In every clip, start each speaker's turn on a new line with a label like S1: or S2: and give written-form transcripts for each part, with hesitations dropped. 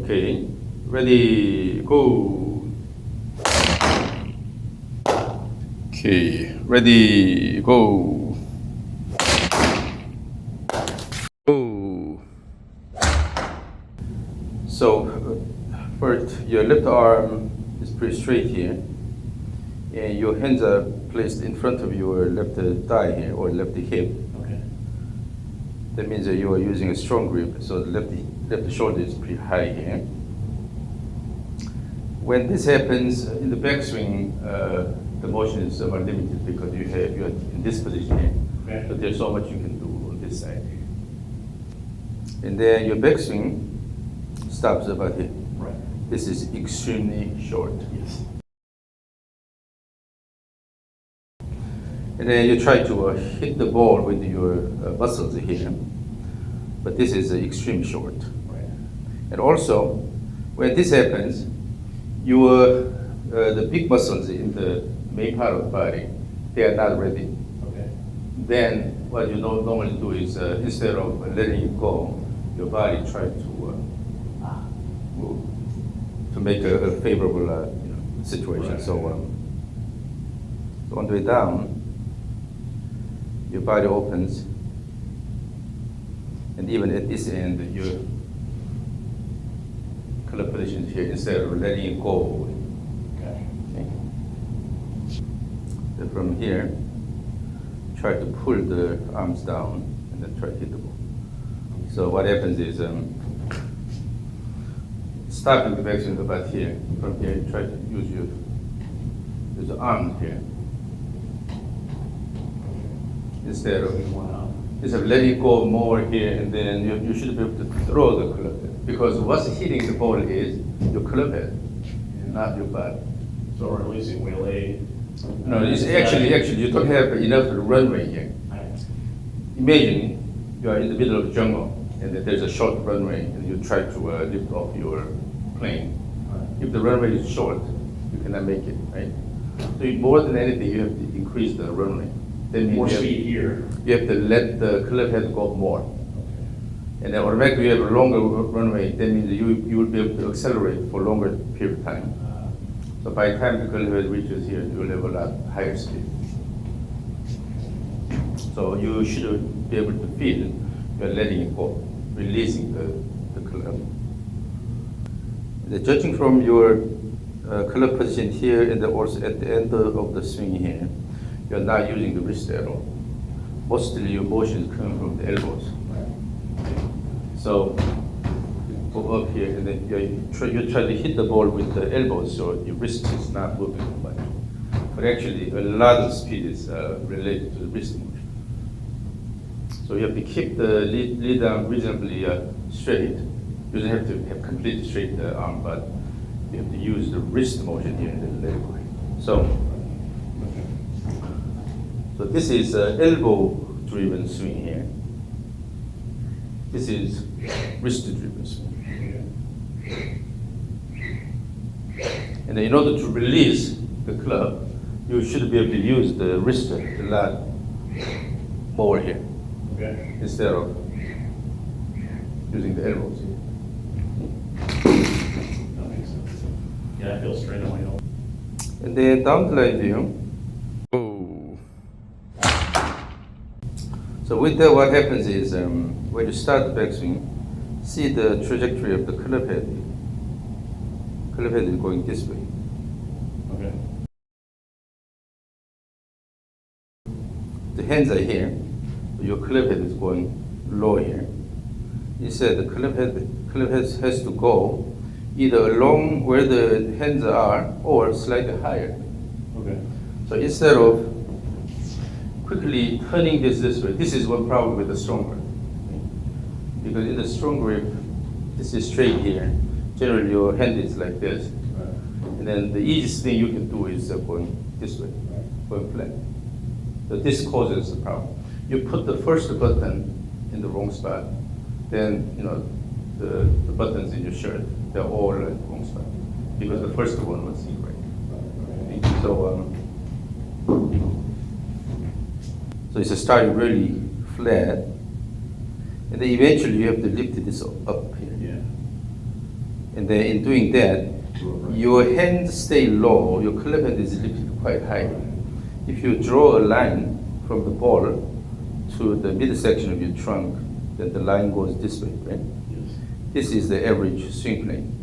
S1: Okay, ready, go. Okay, ready, go. Go. So, first, your left arm is pretty straight here, and your hands are placed in front of your left thigh here, or left hip.
S2: Okay.
S1: That means that you are using a strong grip, so the left shoulder is pretty high here. When this happens in the backswing, the motion is somewhat limited because you are in this position here.
S2: Okay.
S1: So there's so much you can do on this side. And then your backswing stops about here.
S2: Right.
S1: This is extremely short.
S2: Yes.
S1: And then you try to hit the ball with your muscles here, but this is extremely short.
S2: Right.
S1: And also, when this happens, your the big muscles in the main part of the body, they are not ready.
S2: Okay.
S1: Then what you normally do is instead of letting it go, your body try to make a favorable situation.
S2: Right.
S1: So on the way down, your body opens, and even at this end, your color position here instead of letting it go.
S2: Okay.
S1: Then from here, try to pull the arms down and then try to hit the ball. So what happens is, starting the backswing about here. From here, you try to use your arms here instead of letting it go more here, and then you should be able to throw the club head, because what's hitting the ball is your club head, not your body.
S2: So we're releasing wheel A.
S1: No, it's actually you don't have enough runway here. Imagine you are in the middle of the jungle and then there's a short runway and you try to lift off your plane. If the runway is short, you cannot make it, right? So more than anything, you have to increase the runway. That means
S2: More speed here.
S1: You have to let the club head go more.
S2: Okay.
S1: And then automatically you have a longer runway. That means you will be able to accelerate for a longer period of time. So by the time the club head reaches here, you will have a lot higher speed. So you should be able to feel you're letting it go, releasing the club. Judging from your club position here and also at the end of the swing here, you're not using the wrist at all. Mostly your motion is coming from the elbows. So go up here and then you try to hit the ball with the elbows so your wrist is not moving too much. But actually a lot of speed is related to the wrist motion. So you have to keep the lead arm reasonably straight. You don't have to have completely straight arm, but you have to use the wrist motion here and then let it go. So this is elbow-driven swing here. This is wrist-driven swing. And then in order to release the club, you should be able to use the wrist a lot more here.
S2: Okay.
S1: Instead of using the elbows.
S2: That makes sense. Yeah, I feel straight on my elbow.
S1: And then down the line view. Oh. So with that, what happens is when you start the backswing, see the trajectory of the club head. Club head is going this way.
S2: Okay.
S1: The hands are here. Your club head is going low here. Instead, the club head has to go either along where the hands are or slightly higher.
S2: Okay.
S1: So instead of quickly turning this way, this is one problem with the strong grip. Because in the strong grip, this is straight here. Generally, your hand is like this.
S2: Right.
S1: And then the easiest thing you can do is going this way, going flat. So this causes the problem. You put the first button in the wrong spot, then the buttons in your shirt, they're all in the wrong spot because the first one was incorrect. So it's starting really flat, and then eventually you have to lift this up here.
S2: Yeah.
S1: And then in doing that, your hands stay low, your club head is lifted quite high. If you draw a line from the ball to the midsection of your trunk, then the line goes this way, right?
S2: Yes.
S1: This is the average swing plane.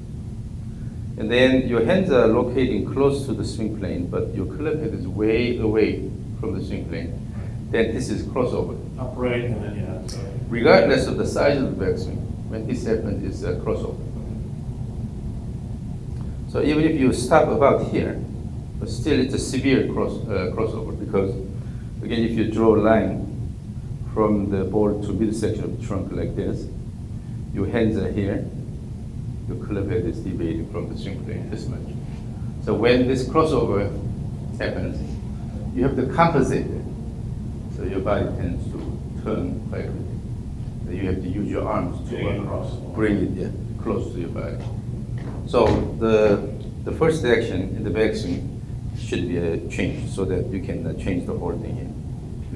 S1: And then your hands are locating close to the swing plane, but your club head is way away from the swing plane. Then this is crossover.
S2: Upright and then, yeah, so.
S1: Regardless of the size of the backswing, when this happens, it's a crossover. So even if you stop about here, but still it's a severe crossover because, again, if you draw a line from the ball to midsection of the trunk like this, your hands are here, your club head is deviating from the swing plane this much. So when this crossover happens, you have to compensate it. So your body tends to turn quite quickly. Then you have to use your arms to bring it close to your body. So the first action in the backswing should be changed so that you can change the whole thing here.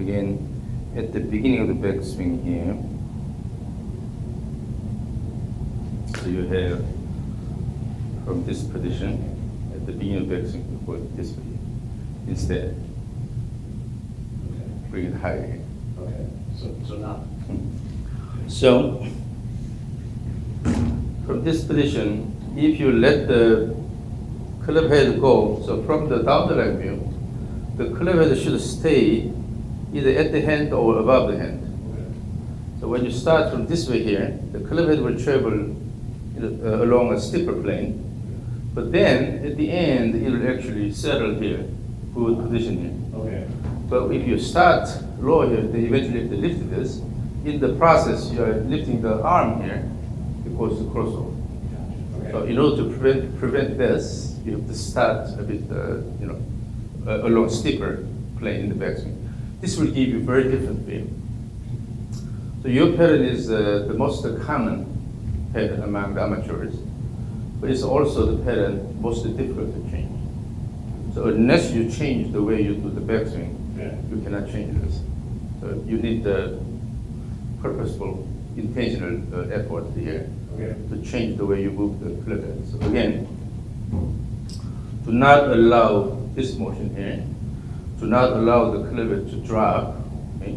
S1: Again, at the beginning of the backswing here, so you have from this position, at the beginning of the backswing, you go this way. Instead, bring it higher here.
S2: Okay, so now.
S1: So, from this position, if you let the club head go, so from the down the line view, the club head should stay either at the hand or above the hand.
S2: Okay.
S1: So when you start from this way here, the club head will travel along a steeper plane, but then at the end, it will actually settle here, good position here.
S2: Okay.
S1: But if you start low here, then eventually have to lift this. In the process, you are lifting the arm here, it goes to crossover.
S2: Okay.
S1: So in order to prevent this, you have to start a bit, along steeper plane in the backswing. This will give you very different feel. So your pattern is the most common pattern among the amateurs, but it's also the pattern most difficult to change. So unless you change the way you do the backswing,
S2: Yeah.
S1: you cannot change this. So you need the purposeful, intentional effort here
S2: Okay.
S1: to change the way you move the club head. So again, to not allow this motion here, to not allow the club head to drop, okay,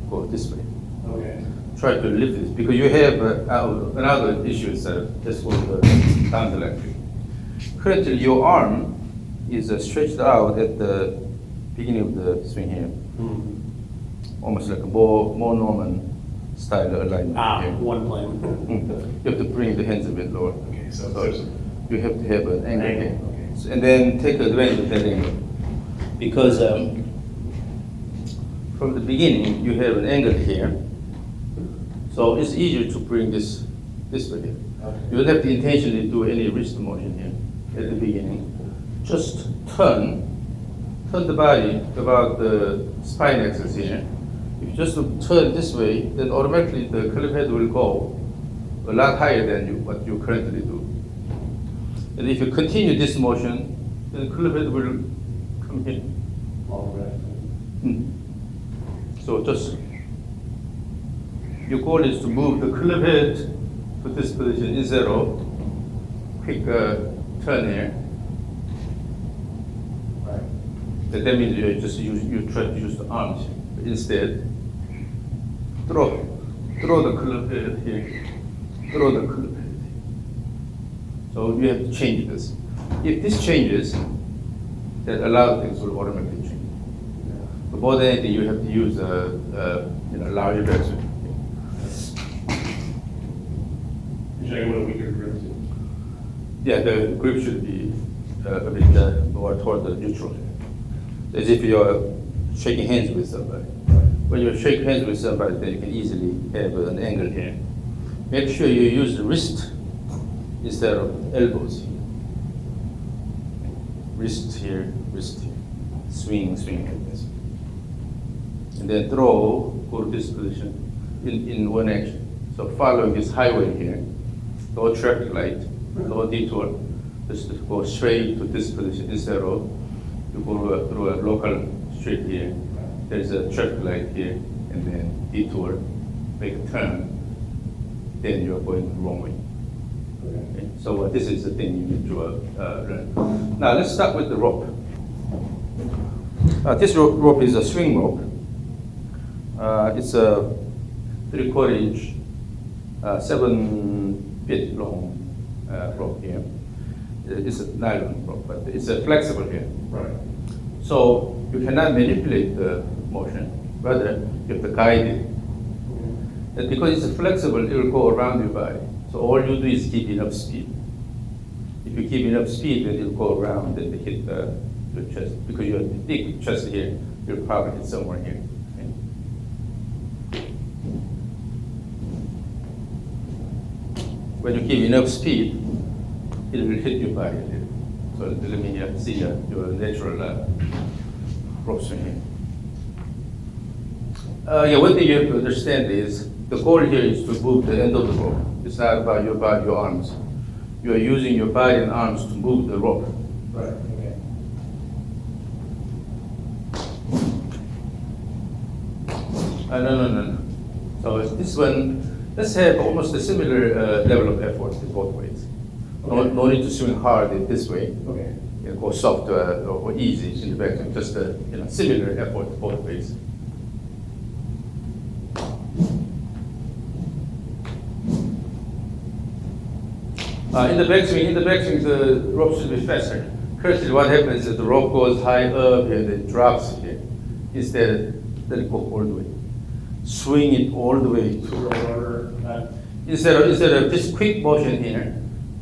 S1: go this way.
S2: Okay.
S1: Try to lift this because you have another issue is this one down the leg. Currently, your arm is stretched out at the beginning of the swing here, almost like a more Norman style alignment here.
S2: One plane.
S1: You have to bring the hands a bit lower.
S2: Okay, so
S1: You have to have an angle here.
S2: Okay.
S1: So, and then take advantage of that angle. Because from the beginning, you have an angle here. So it's easier to bring this way here.
S2: Okay.
S1: You don't have to intentionally do any wrist motion here at the beginning. Just turn the body about the spine axis here. If you just turn this way, then automatically the club head will go a lot higher than what you currently do. And if you continue this motion, then the club head will come here.
S2: All right.
S1: So just, your goal is to move the club head to this position instead of quick turn here.
S2: Right.
S1: That means you try to use the arms. But instead, throw the club head here, throw the club head here. So you have to change this. If this changes, then a lot of things will automatically change. But more than anything, you have to use larger backswing.
S2: You should have a weaker grip too.
S1: Yeah, the grip should be a bit more toward the neutral. As if you're shaking hands with somebody. When you shake hands with somebody, then you can easily have an angle here. Make sure you use the wrist instead of elbows here. Wrist here, wrist here. Swing like this. And then throw, go to this position in one action. So following this highway here, no traffic light, no detour, just go straight to this position instead of you go through a local street here. There's a traffic light here, and then detour, make a turn, then you're going the wrong way.
S2: Okay.
S1: Okay? So this is the thing you need to learn. Now let's start with the rope. This rope is a swing rope. It's a 3/4 inch, 7 feet long rope here. It's a nylon rope, but it's flexible here.
S2: Right.
S1: So you cannot manipulate the motion, rather you have to guide it. And because it's flexible, it will go around your body. So all you do is keep enough speed. If you keep enough speed, then it'll go around and hit your chest. Because you have a big chest here, you'll probably hit somewhere here. Okay? When you keep enough speed, it will hit your body a little. So let me see your natural rope swing here. Yeah, one thing you have to understand is the goal here is to move the end of the rope. It's not about your body, your arms. You are using your body and arms to move the rope.
S2: Right, okay.
S1: No. So this one, let's have almost a similar level of effort in both ways.
S2: Okay.
S1: No need to swing hard in this way.
S2: Okay.
S1: Go soft or easy in the back, just similar effort both ways. In the backswing, the rope should be faster. Currently, what happens is the rope goes high up and it drops here. Instead, let it go all the way. Swing it all the way to. Instead of this quick motion here,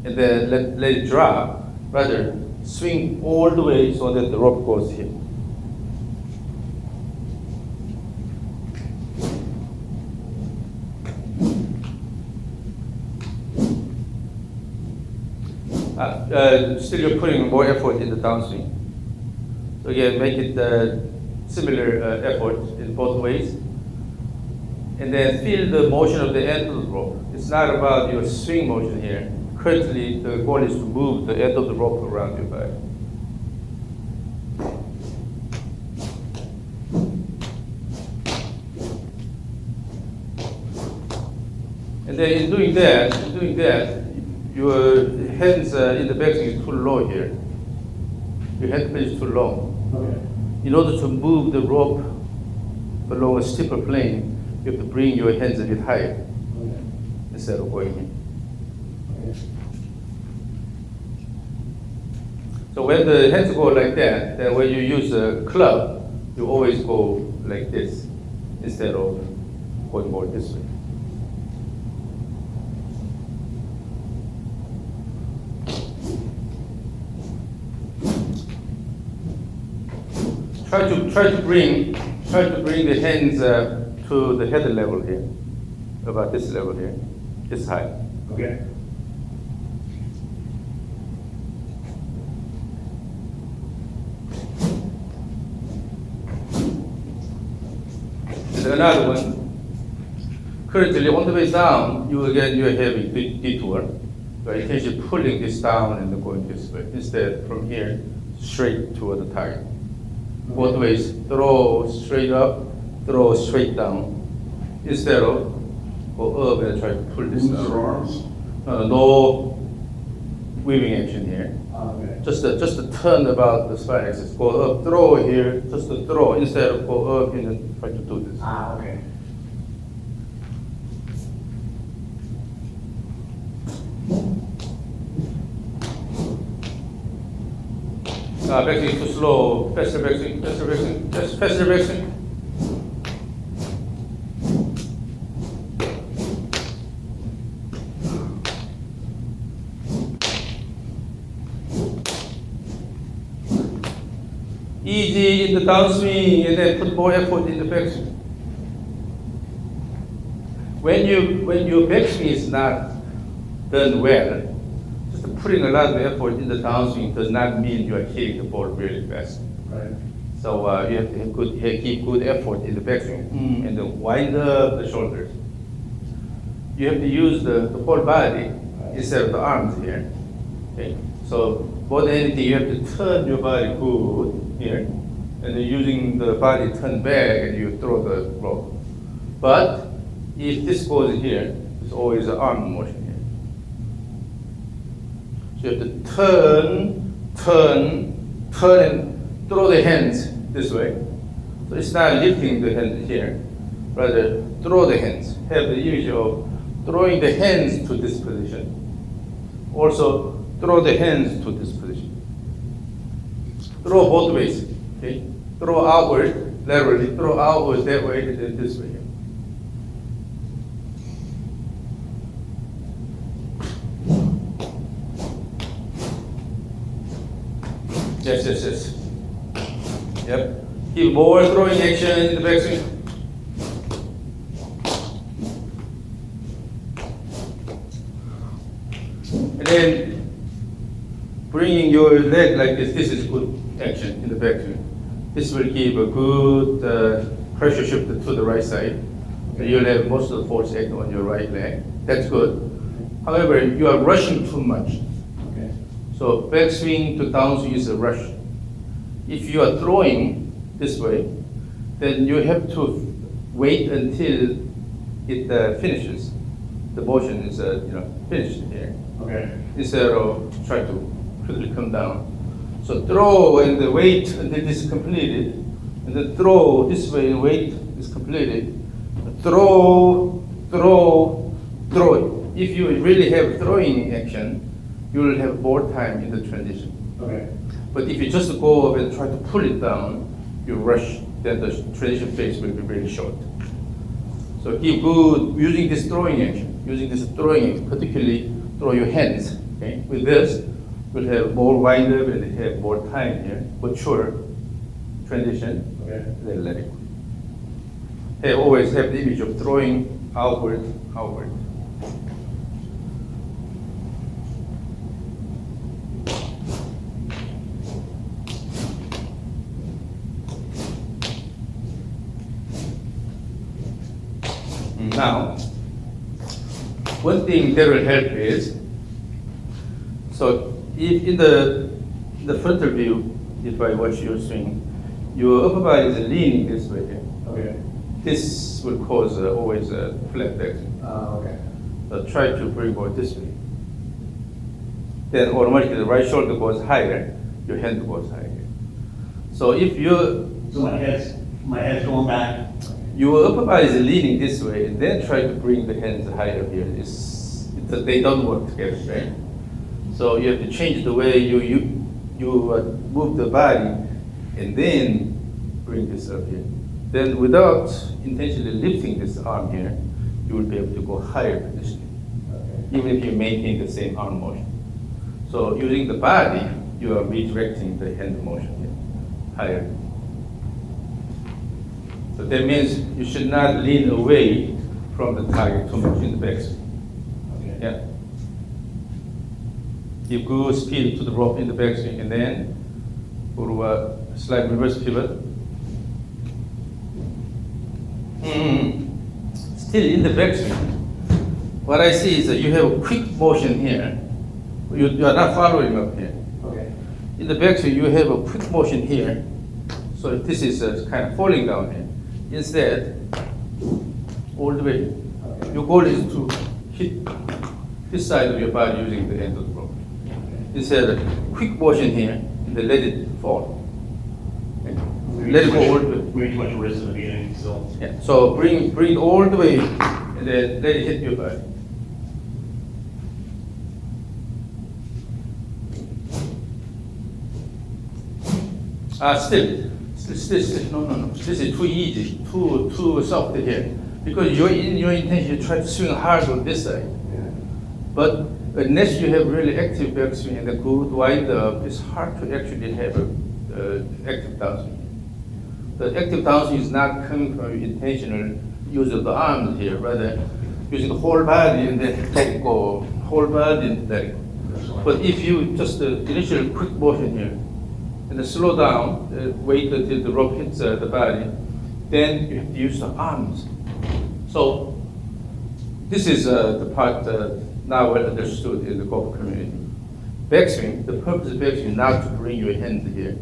S1: and then let it drop, rather swing all the way so that the rope goes here. Still you're putting more effort in the downswing. So again, make it similar effort in both ways. And then feel the motion of the end of the rope. It's not about your swing motion here. Currently, the goal is to move the end of the rope around your body. And then in doing that, your hands in the backswing is too low here. Your hand plane is too low.
S2: Okay.
S1: In order to move the rope along a steeper plane, you have to bring your hands a bit higher
S2: Okay.
S1: instead of going in.
S2: Okay.
S1: So when the hands go like that, then when you use a club, you always go like this instead of going more this way. Try to bring the hands to the head level here, about this level here, this high.
S2: Okay.
S1: And another one. Currently, on the way down, you are having detour. So you can just pulling this down and going this way. Instead, from here, straight toward the target. Both ways, throw straight up, throw straight down. Instead of go up and try to pull this
S2: Move
S1: down.
S2: your arms.
S1: No weaving action here.
S2: Okay.
S1: Just a turn about the spine axis. Go up, throw here, just a throw instead of go up and then try to do this.
S2: Okay.
S1: Backswing too slow. Faster backswing, faster backswing. Easy in the downswing and then put more effort in the backswing. When your backswing is not done well, just putting a lot of effort in the downswing does not mean you are hitting the ball really fast.
S2: Right.
S1: So you have to keep good effort in the backswing and then wind up the shoulders. You have to use the whole body instead of the arms here. Okay. So more than anything, you have to turn your body good here, and then using the body turn back and you throw the rope. But if this goes here, it's always an arm motion So you have to turn, and throw the hands this way. So it's not lifting the hand here, rather throw the hands. Have the image of throwing the hands to this position. Also, throw the hands to this position. Throw both ways, okay? Throw outward, laterally, throw outward that way, and then this way. Yes. Yep. Keep more throwing action in the backswing. And then bringing your leg like this is good action in the backswing. This will give a good pressure shift to the right side. So you'll have most of the force act on your right leg. That's good. However, you are rushing too much.
S2: Okay.
S1: So backswing to downswing is a rush. If you are throwing this way, then you have to wait until it finishes. The motion is finished here.
S2: Okay.
S1: Instead of trying to quickly come down. So throw and wait until this is completed, and then throw this way and wait is completed. Throw. If you really have throwing action, you will have more time in the transition.
S2: Okay.
S1: But if you just go up and try to pull it down, you rush, then the transition phase will be very short. So keep good using this throwing action, particularly throw your hands. Okay? With this, we'll have more wind up and have more time here, mature transition,
S2: Okay.
S1: then let it go. Always have the image of throwing outward. Now, one thing that will help is, so if in the frontal view, if I watch your swing, your upper body is leaning this way here.
S2: Okay.
S1: This will cause always a flat back.
S2: Okay.
S1: So try to bring more this way. Then automatically the right shoulder goes higher, your hand goes higher. So if you
S2: So my head's going back.
S1: your upper body is leaning this way, and then try to bring the hands higher here. They don't work together, right? So you have to change the way you move the body, and then bring this up here. Then without intentionally lifting this arm here, you will be able to go higher position,
S2: Okay.
S1: even if you maintain the same arm motion. So using the body, you are redirecting the hand motion here, higher. So that means you should not lean away from the target too much in the backswing.
S2: Okay.
S1: Yeah. Give good speed to the rope in the backswing, and then go to a slight reverse pivot. Still in the backswing, what I see is that you have a quick motion here. You are not following up here.
S2: Okay.
S1: In the backswing, you have a quick motion here. So this is kind of falling down here. Instead, all the way,
S2: Okay.
S1: your goal is to hit this side of your body using the end of the rope. Instead, a quick motion here, and then let it fall. Okay. Let it go all the way.
S2: Way too much wrist in the beginning, so.
S1: Yeah. So bring it all the way, and then let it hit your body. Still. No. This is too easy, too soft here. Because your intention, you try to swing hard on this side.
S2: Yeah.
S1: But unless you have really active backswing and a good wind up, it's hard to actually have an active downswing. The active downswing is not coming from intentional use of the arms here, rather using the whole body and then let it go, whole body and let it go. But if you just initial quick motion here, and then slow down, wait until the rope hits the body, then you have to use the arms. So this is the part now well understood in the golf community. Backswing, the purpose of backswing is not to bring your hand here,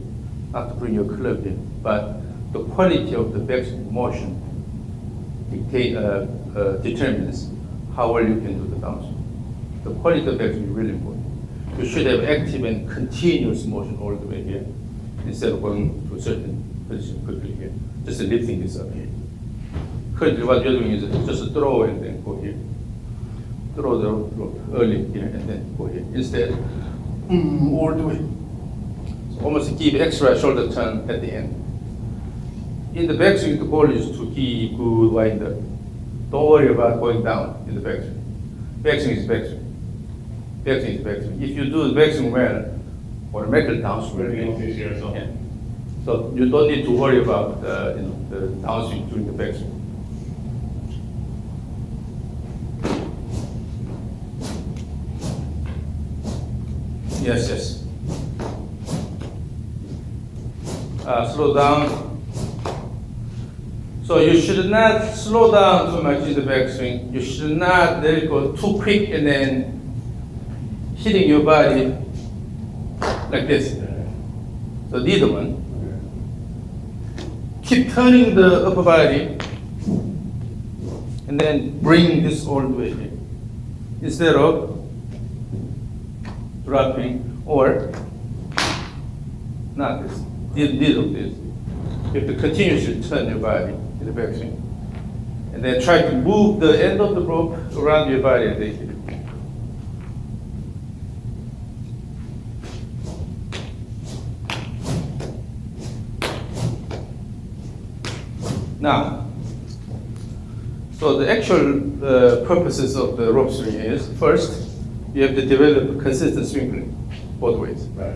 S1: not to bring your club here, but the quality of the backswing motion determines how well you can do the downswing. The quality of backswing is really important. you should have active and continuous motion all the way here, instead of going to a certain position quickly here, just lifting this up here. Currently what you're doing is just throw and then go here. Throw early here and then go here. Instead, all the way. So almost give extra shoulder turn at the end. In the backswing, the goal is to keep good winder. Don't worry about going down in the backswing. Backswing is backswing. Backswing is backswing. If you do the backswing well, automatically downswing.
S2: We're going to here, so.
S1: Yeah. So you don't need to worry about the downswing during the backswing. Yes, yes. Slow down. So you should not slow down too much in the backswing. You should not let it go too quick and then hitting your body like this. So neither one. Keep turning the upper body and then bring this all the way here. Instead of dropping or not this, neither of this. You have to continuously turn your body in the backswing. And then try to move the end of the rope around your body and then hit it. Now, so the actual purposes of the rope swing is, first, you have to develop a consistent swing plane, both ways.
S2: Right.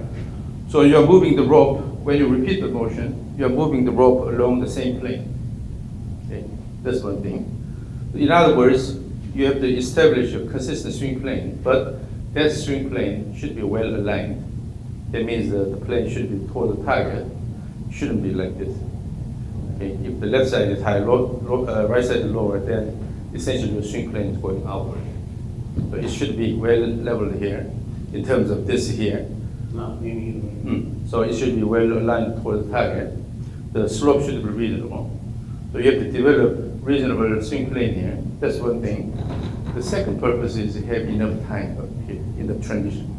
S1: So you are moving the rope, when you repeat the motion, you are moving the rope along the same plane. Okay, that's one thing. In other words, you have to establish a consistent swing plane, but that swing plane should be well aligned. That means the plane should be toward the target, shouldn't be like this. Okay, if the left side is high, right side is lower, then essentially your swing plane is going outward. So it should be well leveled here, in terms of this here.
S2: Not meaning.
S1: So it should be well aligned toward the target. The slope should be reasonable. So you have to develop reasonable swing plane here. That's one thing. The second purpose is to have enough time up here in the transition,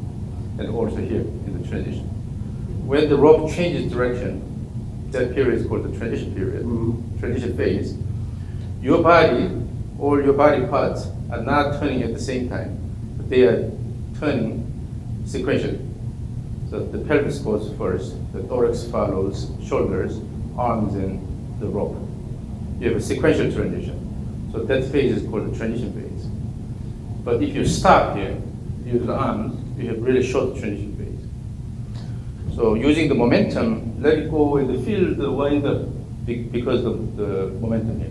S1: and also here in the transition. When the rope changes direction, that period is called the transition period, transition phase. Your body, all your body parts are not turning at the same time, but they are turning sequentially. So the pelvis goes first, the thorax follows, shoulders, arms, and the rope. You have a sequential transition. So that phase is called the transition phase. But if you stop here, use the arms, you have really short transition phase. So using the momentum, let it go in the field, wind up, because of the momentum here.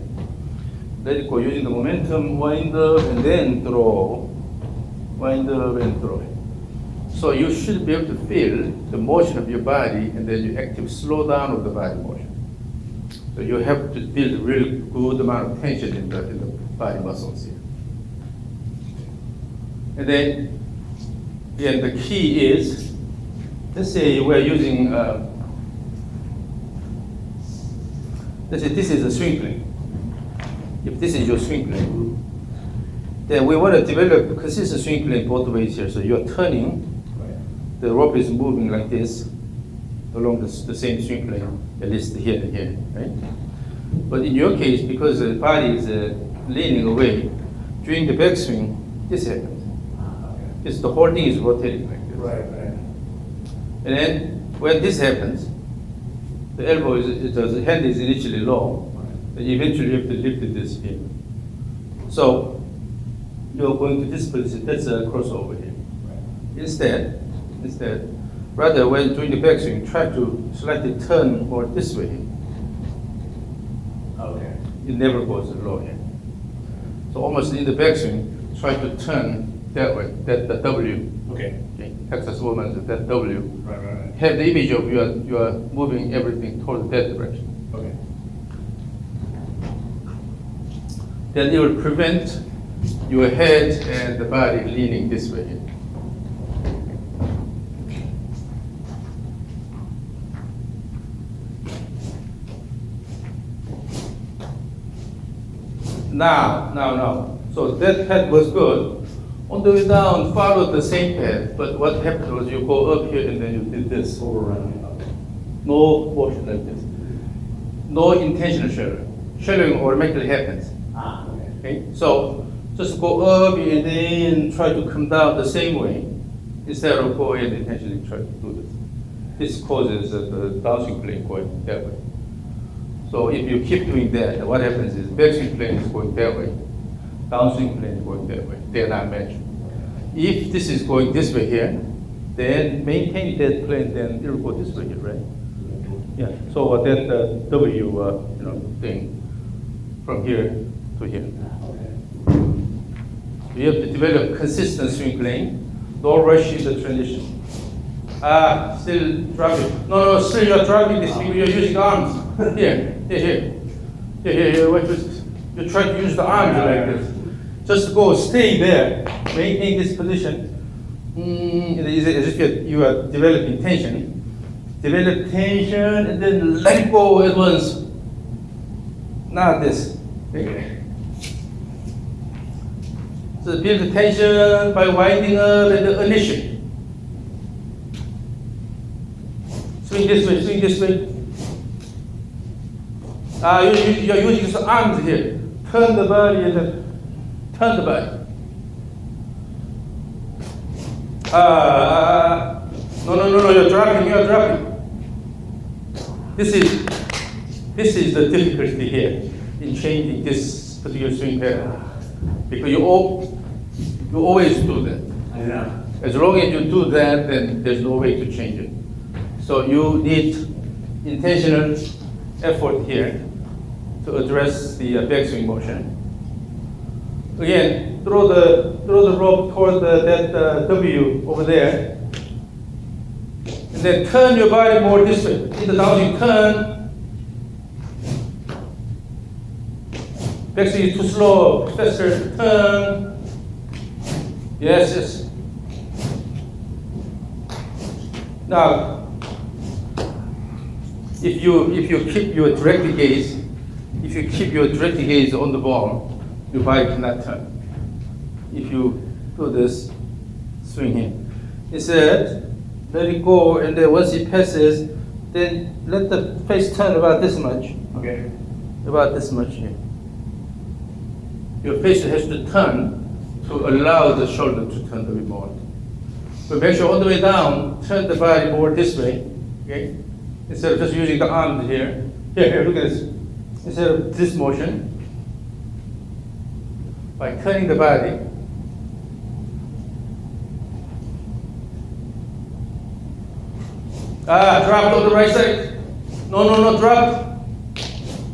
S1: Let it go using the momentum, wind up, and then throw, wind up, and throw. So you should be able to feel the motion of your body, and then you active slow down of the body motion. So you have to build a really good amount of tension in the body muscles here. And then, again, the key is, let's say we're using, let's say this is a swing plane. If this is your swing plane, then we want to develop a consistent swing plane both ways here. So you're turning, the rope is moving like this along the same swing plane, at least here and here, right? But in your case, because the body is leaning away, during the backswing, this happens. It's the whole thing is rotating like this.
S2: Right, right.
S1: And then when this happens, the elbow is, the hand is initially low, but eventually you have to lift this here. So you're going to this position, that's a crossover here. Right. Instead, rather when doing the backswing, try to slightly turn more this way.
S2: Okay.
S1: It never goes low here. So almost in the backswing, try to turn that way, that W.
S2: Okay.
S1: Okay. Texas movement, that W.
S2: Right, right, right.
S1: Have the image of you are moving everything toward that direction.
S2: Okay.
S1: Then it will prevent your head and the body leaning this way. Now. So that head was good. On the way down, follow the same path, but what happened was you go up here and then you did this.
S2: Overrun.
S1: No motion like this. No intentional shadowing. Shadowing automatically happens.
S2: Ah, okay.
S1: Okay, so just go up and then try to come down the same way instead of go and intentionally try to do this. This causes the downswing plane going that way. So if you keep doing that, what happens is backswing plane is going that way, downswing plane is going that way. They're not matched. If this is going this way here, then maintain that plane, then it will go this way here, right? Yeah. So that W thing from here to here. You have to develop consistent swing plane. Don't rush in the transition. Still dropping. No, still you're dropping this because you're using the arms. Here. What you try to use the arms like this. Just go, stay there, maintain this position. It is as if you are developing tension. Develop tension and then let go at once. Not this. Okay. So build the tension by winding up and the initiate. Swing this way. You're using the arms here. Turn the body and then turn the body. No, you're dropping. This is the difficulty here in changing this particular swing pattern. Because you always do that.
S2: I know.
S1: As long as you do that, then there's no way to change it. So you need intentional effort here to address the backswing motion. Again, throw the rope toward that W over there, and then turn your body more this way. In the downswing, turn. Backswing is too slow. Faster. Turn. Yes. Now, if you keep your direct gaze on the ball, your body cannot turn. If you do this, swing here. Instead, let it go, and then once it passes, then let the face turn about this much.
S2: Okay.
S1: About this much here. Your face has to turn to allow the shoulder to turn a bit more. But make sure on the way down, turn the body more this way, okay? Instead of just using the arms here. Here, look at this. Instead of this motion, by turning the body, drop on the right side. No, drop.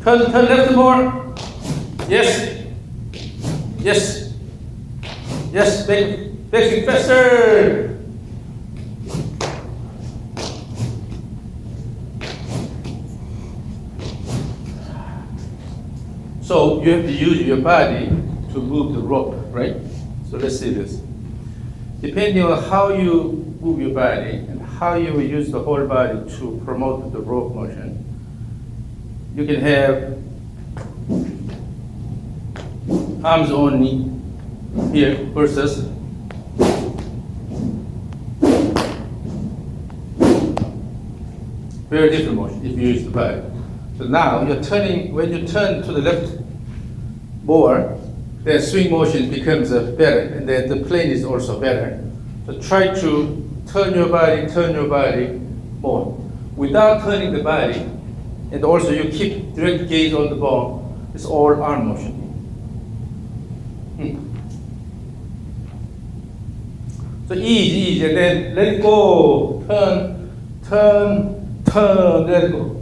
S1: Turn left more. Yes, backswing faster. So you have to use your body to move the rope, right? So let's see this. Depending on how you move your body and how you use the whole body to promote the rope motion, you can have arms only here versus very different motion if you use the body. So now you're turning, when you turn to the left more, the swing motion becomes better, and then the plane is also better. So try to turn your body more. Without turning the body, and also you keep direct gaze on the ball, it's all arm motion. So easy, and then let it go. Turn, let it go.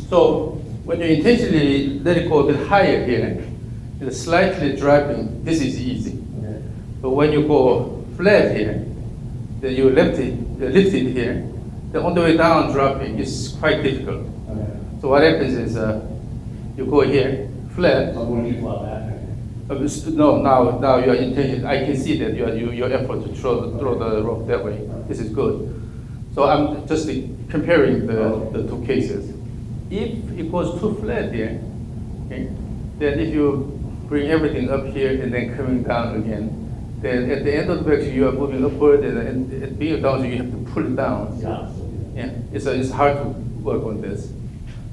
S1: So when you intentionally let it go a bit higher here, it's slightly dropping, this is easy.
S2: Okay.
S1: But when you go flat here, then you lift it here, then on the way down dropping is quite difficult.
S2: Okay.
S1: So what happens is you go here, flat,
S2: So I'm going to flat back.
S1: No, now your intention, I can see that your effort to throw the rope that way. This is good. So I'm just comparing the two cases. If it goes too flat here, okay, then if you bring everything up here and then coming down again, then at the end of the backswing you are moving upward, and at being down, so you have to pull it down. Yeah, it's hard to work on this.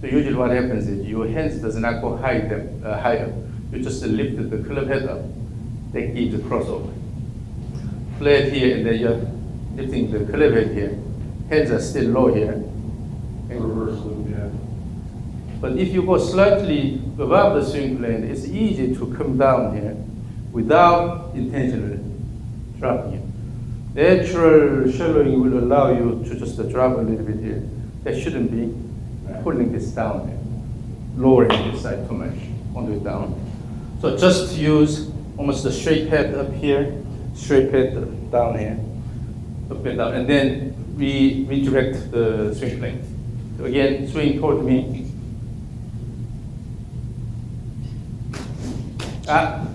S1: So usually what happens is your hands does not go higher. You just lift the club head up. That gives a crossover. Flat here, and then you're lifting the club head here. Hands are still low here. Okay.
S2: Reverse loop, yeah.
S1: But if you go slightly above the swing plane, it's easy to come down here without intentionally dropping it. Natural shallowing will allow you to just drop a little bit here. That shouldn't be pulling this down here, lowering this side too much, on the way down. So just use almost a straight head up here, straight head down here, up and down, and then redirect the swing plane. So again, swing toward me.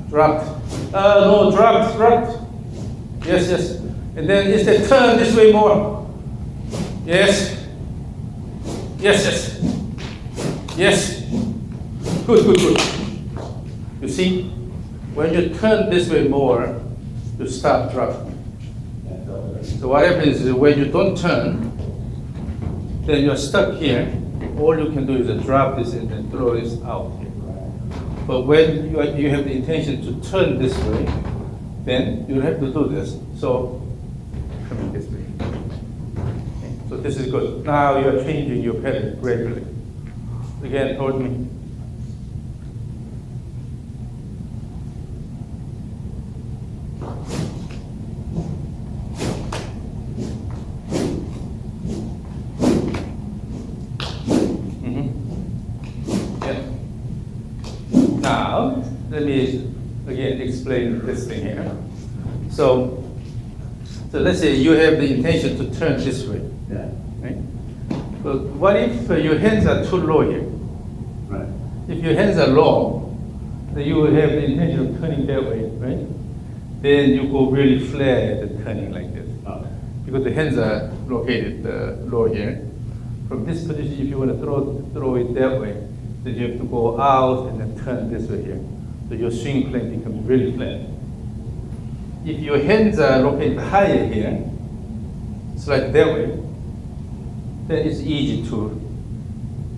S1: Dropped. No, dropped. Yes. And then instead turn this way more. Yes. Good. You see, when you turn this way more, you stop dropping. So what happens is when you don't turn, then you're stuck here. All you can do is drop this and then throw this out here. But when you have the intention to turn this way, then you have to do this. So coming this way. Okay. So this is good. Now you are changing your pattern gradually. Again, toward me. Now, let me again explain this thing here. So let's say you have the intention to turn this way.
S2: Yeah.
S1: Right? But what if your hands are too low here?
S2: Right.
S1: If your hands are low, then you will have the intention of turning that way, right? Then you go really flat and turning like this.
S2: Oh.
S1: Because the hands are located low here. From this position, if you want to throw it that way, then you have to go out and then turn this way here. So your swing plane becomes really flat. If your hands are located higher here, it's like that way, then it's easy to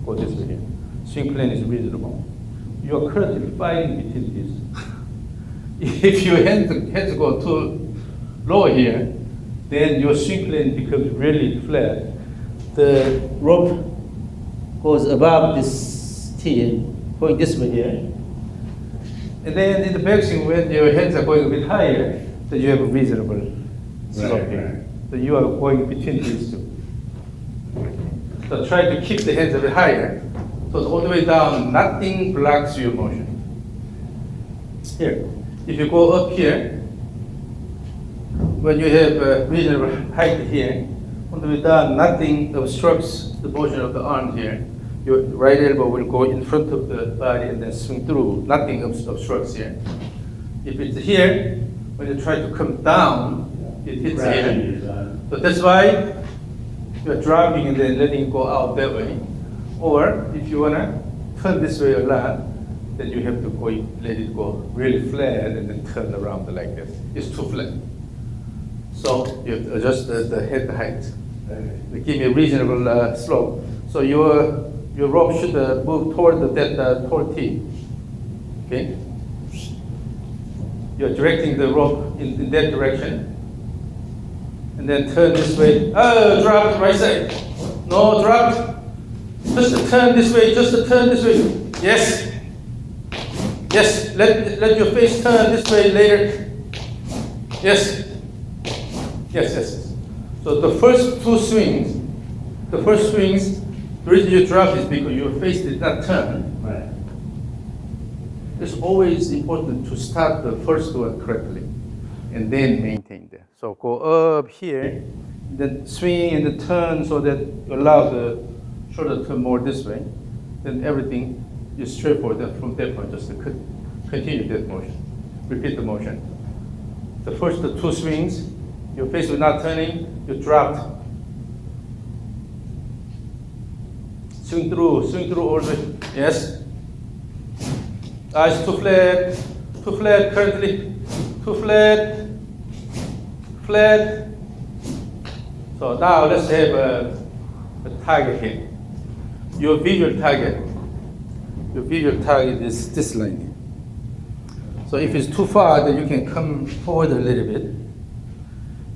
S1: go this way here. Swing plane is reasonable. You are currently fighting between these. If your hands go too low here, then your swing plane becomes really flat. The rope goes above this tee, going this way here. And then in the backswing, when your hands are going a bit higher, then you have a reasonable slope here. So you are going between these two. So try to keep the hands a bit higher. So all the way down, nothing blocks your motion. Here, if you go up here, when you have a reasonable height here, all the way down, nothing obstructs the motion of the arm here. Your right elbow will go in front of the body and then swing through. Nothing obstructs here. If it's here, when you try to come down, it hits here. So that's why you're dropping and then letting it go out that way. Or if you want to turn this way a lot, then you have to go, let it go really flat and then turn around like this. It's too flat. So you have to adjust the head height. Give me a reasonable slope. So your rope should move toward toward T. Okay? You're directing the rope in that direction. And then turn this way. Oh, drop right side. No, drop. Just turn this way, turn this way. Yes. Yes, let your face turn this way later. Yes. Yes. So the first swings, the reason you drop is because your face did not turn.
S2: Right.
S1: It's always important to start the first one correctly and then maintain that. So go up here, then swing and then turn so that you allow the shoulder to turn more this way. Then everything is straightforward. Then from that point, just to continue that motion. Repeat the motion. The first two swings, your face was not turning, you dropped. Swing through all the way. Yes. It's too flat currently, too flat. So now let's have a target here. Your visual target is this line here. So if it's too far, then you can come forward a little bit,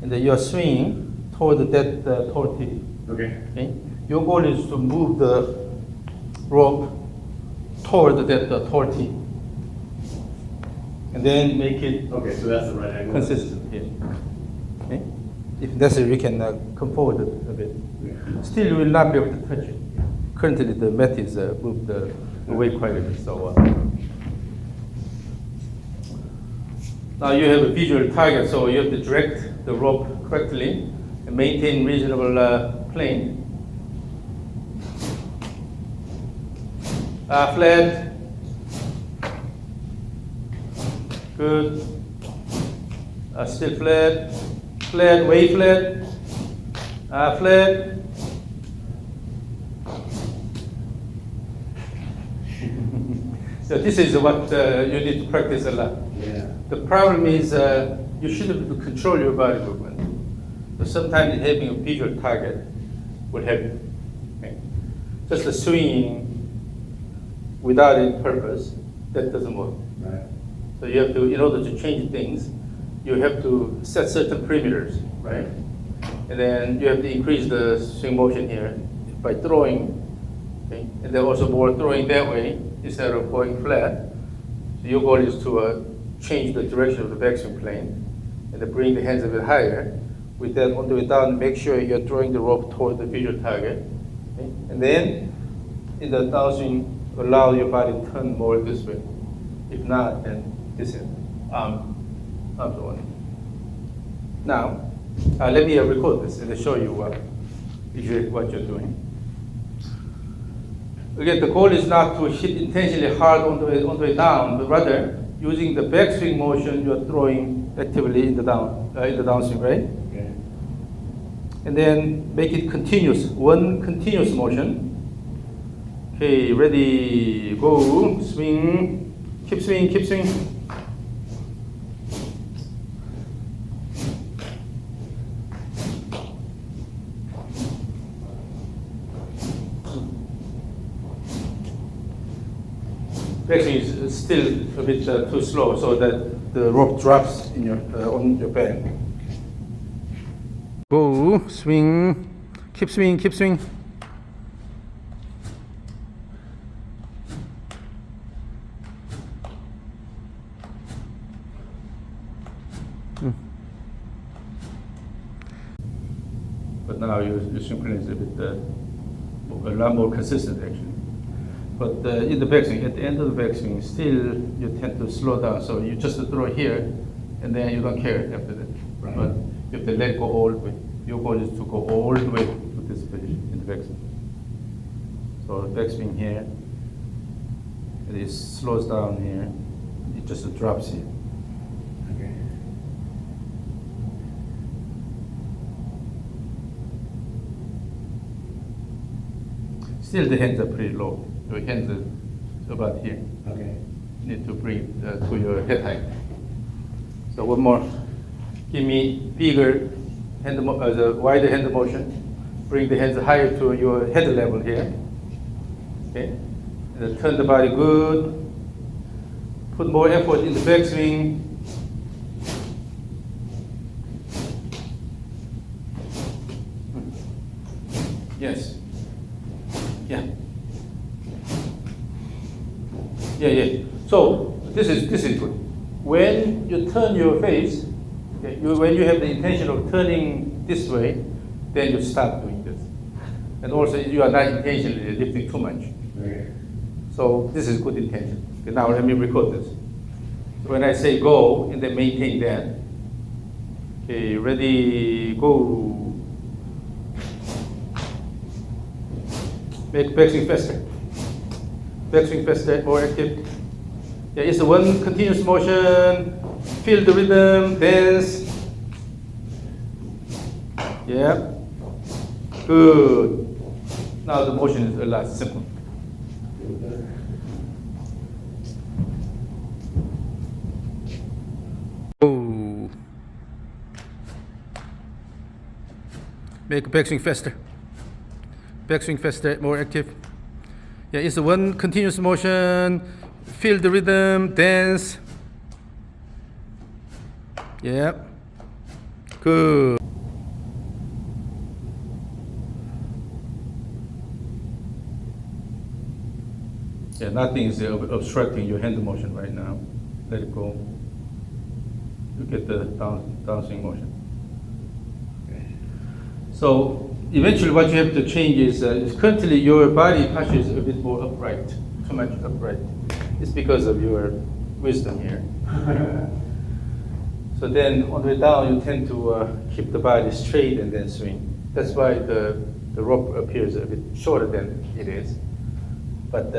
S1: and then you're swinging toward that toward tip.
S2: Okay.
S1: Okay? Your goal is to move the rope toward that toward tip, and then make it
S2: Okay, so that's the right angle.
S1: consistent here. Okay? If necessary, you can come forward a bit.
S2: Yeah.
S1: Still, you will not be able to touch it. Currently, the mat is moved away quite a bit. So now you have a visual target, so you have to direct the rope correctly and maintain reasonable plane. Flat. Good. Still flat. Flat, way flat. Flat. So this is what you need to practice a lot.
S2: Yeah.
S1: The problem is you should be able to control your body movement. But sometimes having a visual target will help you. Okay? Just a swing without any purpose, that doesn't work.
S2: Right.
S1: So you have to, in order to change things, you have to set certain perimeters, right? And then you have to increase the swing motion here by throwing, okay? And then also more throwing that way instead of going flat. So your goal is to change the direction of the backswing plane and then bring the hands a bit higher. With that on the way down, make sure you're throwing the rope toward the visual target. Okay? And then in the downswing, allow your body to turn more this way. If not, then this end. Arms on. Now, let me record this and show you what you're doing. Again, the goal is not to hit intentionally hard on the way down, but rather using the backswing motion, you are throwing actively in the downswing, right?
S2: Okay.
S1: And then make it continuous, one continuous motion. Okay, ready, go, swing, keep swing, keep swing. Backswing is still a bit too slow, so that the rope drops in your on your back. Go, swing, keep swing, keep swing. But now your swing plane is a lot more consistent actually. But in the backswing, at the end of the backswing, still you tend to slow down. So you just throw here, and then you don't care after that.
S2: Right.
S1: But you have to let go all the way. Your goal is to go all the way to this position in the backswing. So backswing here, it slows down here. It just drops here.
S2: Okay.
S1: Still, the hands are pretty low. Your hands are about here.
S2: Okay.
S1: You need to bring it to your head height. So one more. Give me bigger hand, the wider hand motion. Bring the hands higher to your head level here. Okay. And then turn the body good. Put more effort in the backswing. Yes. Yeah. Yeah. So this is good. When you turn your face, okay, when you have the intention of turning this way, then you stop doing this. And also you are not intentionally lifting too much.
S2: Okay.
S1: So this is good intention. Okay, now let me record this. So when I say go, and then maintain that. Okay, ready, go. Make backswing faster. Backswing faster, more active. Yeah, it's a one continuous motion. feel the rhythm, dance. Yeah. Good. Now the motion is a lot simpler. Oh. Make backswing faster. Backswing faster, more active. Yeah, it's one continuous motion. Feel the rhythm, dance. Yeah. Good. Yeah, nothing is obstructing your hand motion right now. Let it go. You get the downswing motion. So eventually what you have to change is currently your body posture is a bit more upright, too much upright. It's because of your wisdom here. So then on the way down, you tend to keep the body straight and then swing. That's why the rope appears a bit shorter than it is. But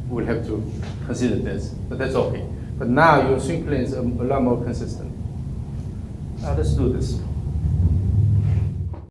S1: we'll have to consider this, but that's okay. But now your swing plane is a lot more consistent. Now let's do this.